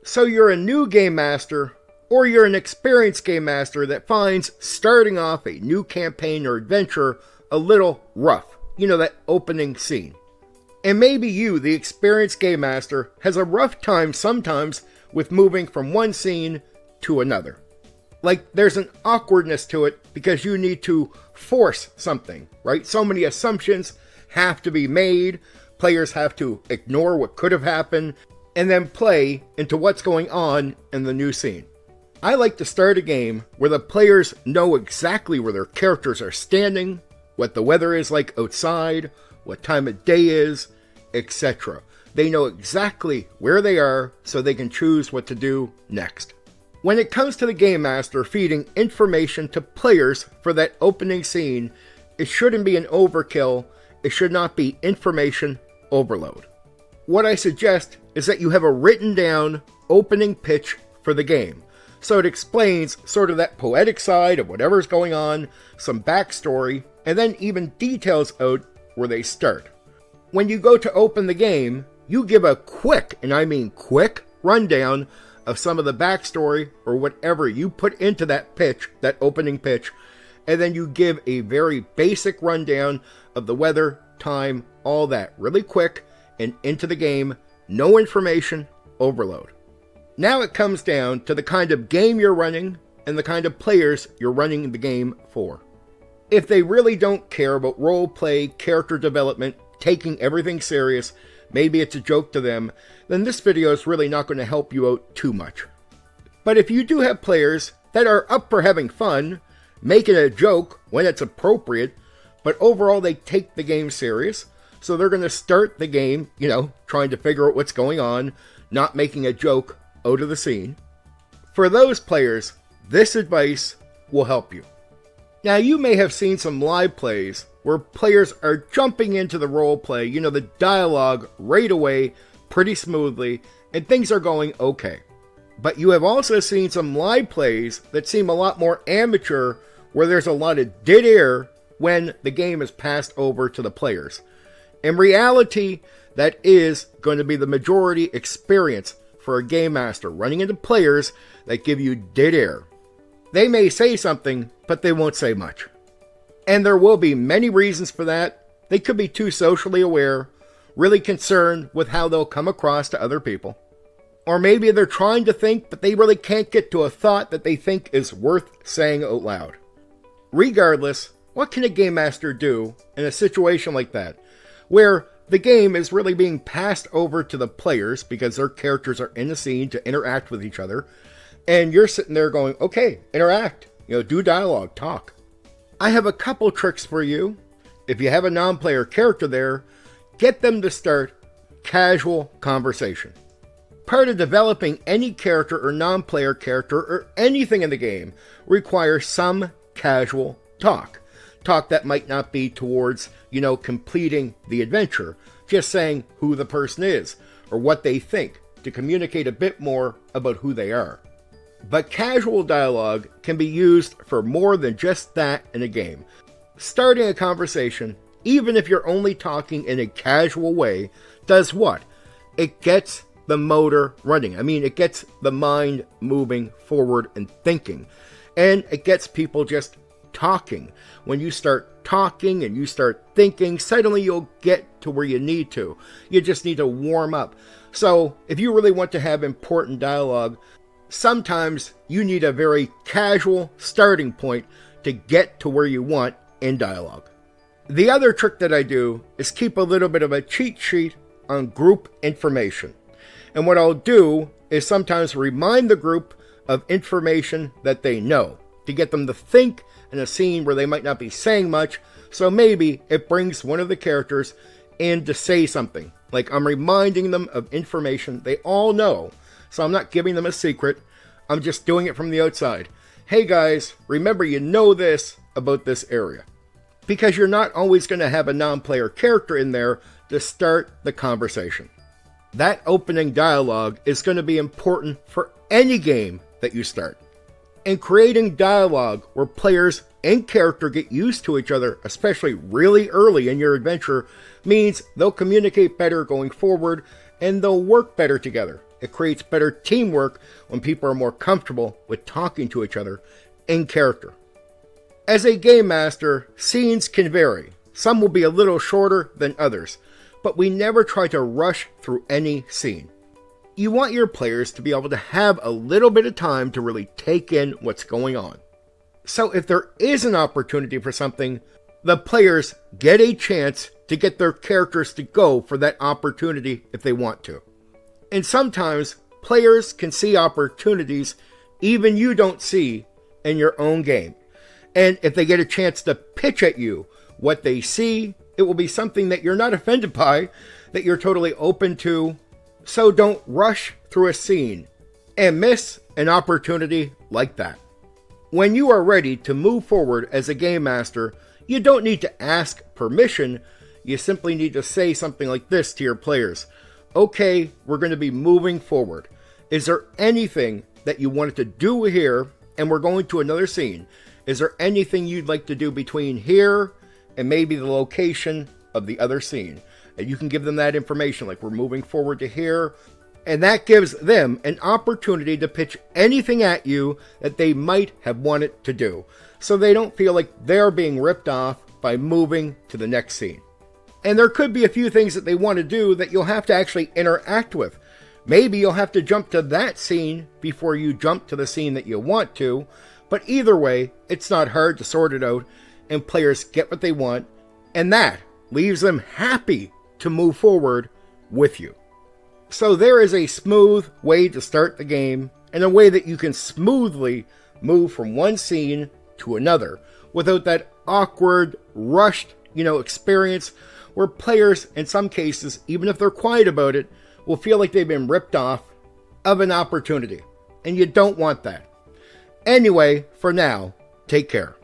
So you're a new game master, or you're an experienced game master that finds starting off a new campaign or adventure a little rough. You know, that opening scene. And maybe you, the experienced game master, has a rough time sometimes with moving from one scene to another. Like there's an awkwardness to it because you need to force something, right? So many assumptions have to be made, players have to ignore what could have happened, and then play into what's going on in the new scene. I like to start a game where the players know exactly where their characters are standing, what the weather is like outside, what time of day is, etc. They know exactly where they are so they can choose what to do next. When it comes to the Game Master feeding information to players for that opening scene, it shouldn't be an overkill, it should not be information overload. What I suggest is that you have a written down opening pitch for the game, so it explains sort of that poetic side of whatever's going on, some backstory, and then even details out where they start. When you go to open the game, you give a quick, and I mean quick, rundown of some of the backstory or whatever you put into that pitch, that opening pitch, and then you give a very basic rundown of the weather, time, all that, really quick, and into the game, no information overload. Now it comes down to the kind of game you're running and the kind of players you're running the game for. If they really don't care about role play, character development, taking everything serious, maybe it's a joke to them, then this video is really not going to help you out too much. But if you do have players that are up for having fun, making a joke when it's appropriate, but overall they take the game serious, so they're going to start the game, trying to figure out what's going on, not making a joke out of the scene. For those players, this advice will help you. Now, you may have seen some live plays where players are jumping into the role play, the dialogue right away, pretty smoothly, and things are going okay. But you have also seen some live plays that seem a lot more amateur, where there's a lot of dead air when the game is passed over to the players. In reality, that is going to be the majority experience for a game master, running into players that give you dead air. They may say something, but they won't say much. And there will be many reasons for that. They could be too socially aware, really concerned with how they'll come across to other people. Or maybe they're trying to think, but they really can't get to a thought that they think is worth saying out loud. Regardless, what can a game master do in a situation like that, where the game is really being passed over to the players because their characters are in the scene to interact with each other, and you're sitting there going, okay, interact, do dialogue, talk. I have a couple tricks for you. If you have a non-player character there, get them to start casual conversation. Part of developing any character or non-player character or anything in the game requires some casual talk. Talk that might not be towards, completing the adventure, just saying who the person is or what they think to communicate a bit more about who they are. But casual dialogue can be used for more than just that in a game. Starting a conversation, even if you're only talking in a casual way, does what? It gets the motor running. It gets the mind moving forward and thinking. And it gets people just talking. When you start talking and you start thinking, suddenly you'll get to where you need to. You just need to warm up. So if you really want to have important dialogue, sometimes you need a very casual starting point to get to where you want in dialogue. The other trick that I do is keep a little bit of a cheat sheet on group information. And what I'll do is sometimes remind the group of information that they know to get them to think in a scene where they might not be saying much. So maybe it brings one of the characters in to say something. Like I'm reminding them of information they all know. So I'm not giving them a secret. I'm just doing it from the outside. Hey guys, remember you know this about this area. Because you're not always going to have a non-player character in there to start the conversation. That opening dialogue is going to be important for any game that you start. And creating dialogue where players and character get used to each other, especially really early in your adventure, means they'll communicate better going forward and they'll work better together. It creates better teamwork when people are more comfortable with talking to each other in character. As a game master, scenes can vary. Some will be a little shorter than others, but we never try to rush through any scene. You want your players to be able to have a little bit of time to really take in what's going on. So if there is an opportunity for something, the players get a chance to get their characters to go for that opportunity if they want to. And sometimes players can see opportunities even you don't see in your own game. And if they get a chance to pitch at you what they see, it will be something that you're not offended by, that you're totally open to. So don't rush through a scene and miss an opportunity like that. When you are ready to move forward as a game master, you don't need to ask permission. You simply need to say something like this to your players. Okay, we're going to be moving forward. Is there anything that you wanted to do here? And we're going to another scene. Is there anything you'd like to do between here and maybe the location of the other scene? And you can give them that information, like we're moving forward to here. And that gives them an opportunity to pitch anything at you that they might have wanted to do, so they don't feel like they're being ripped off by moving to the next scene. And there could be a few things that they want to do that you'll have to actually interact with. Maybe you'll have to jump to that scene before you jump to the scene that you want to, but either way, it's not hard to sort it out, and players get what they want, and that leaves them happy to move forward with you. So there is a smooth way to start the game, and a way that you can smoothly move from one scene to another without that awkward, rushed, experience where players, in some cases, even if they're quiet about it, will feel like they've been ripped off of an opportunity. And you don't want that. Anyway, for now, take care.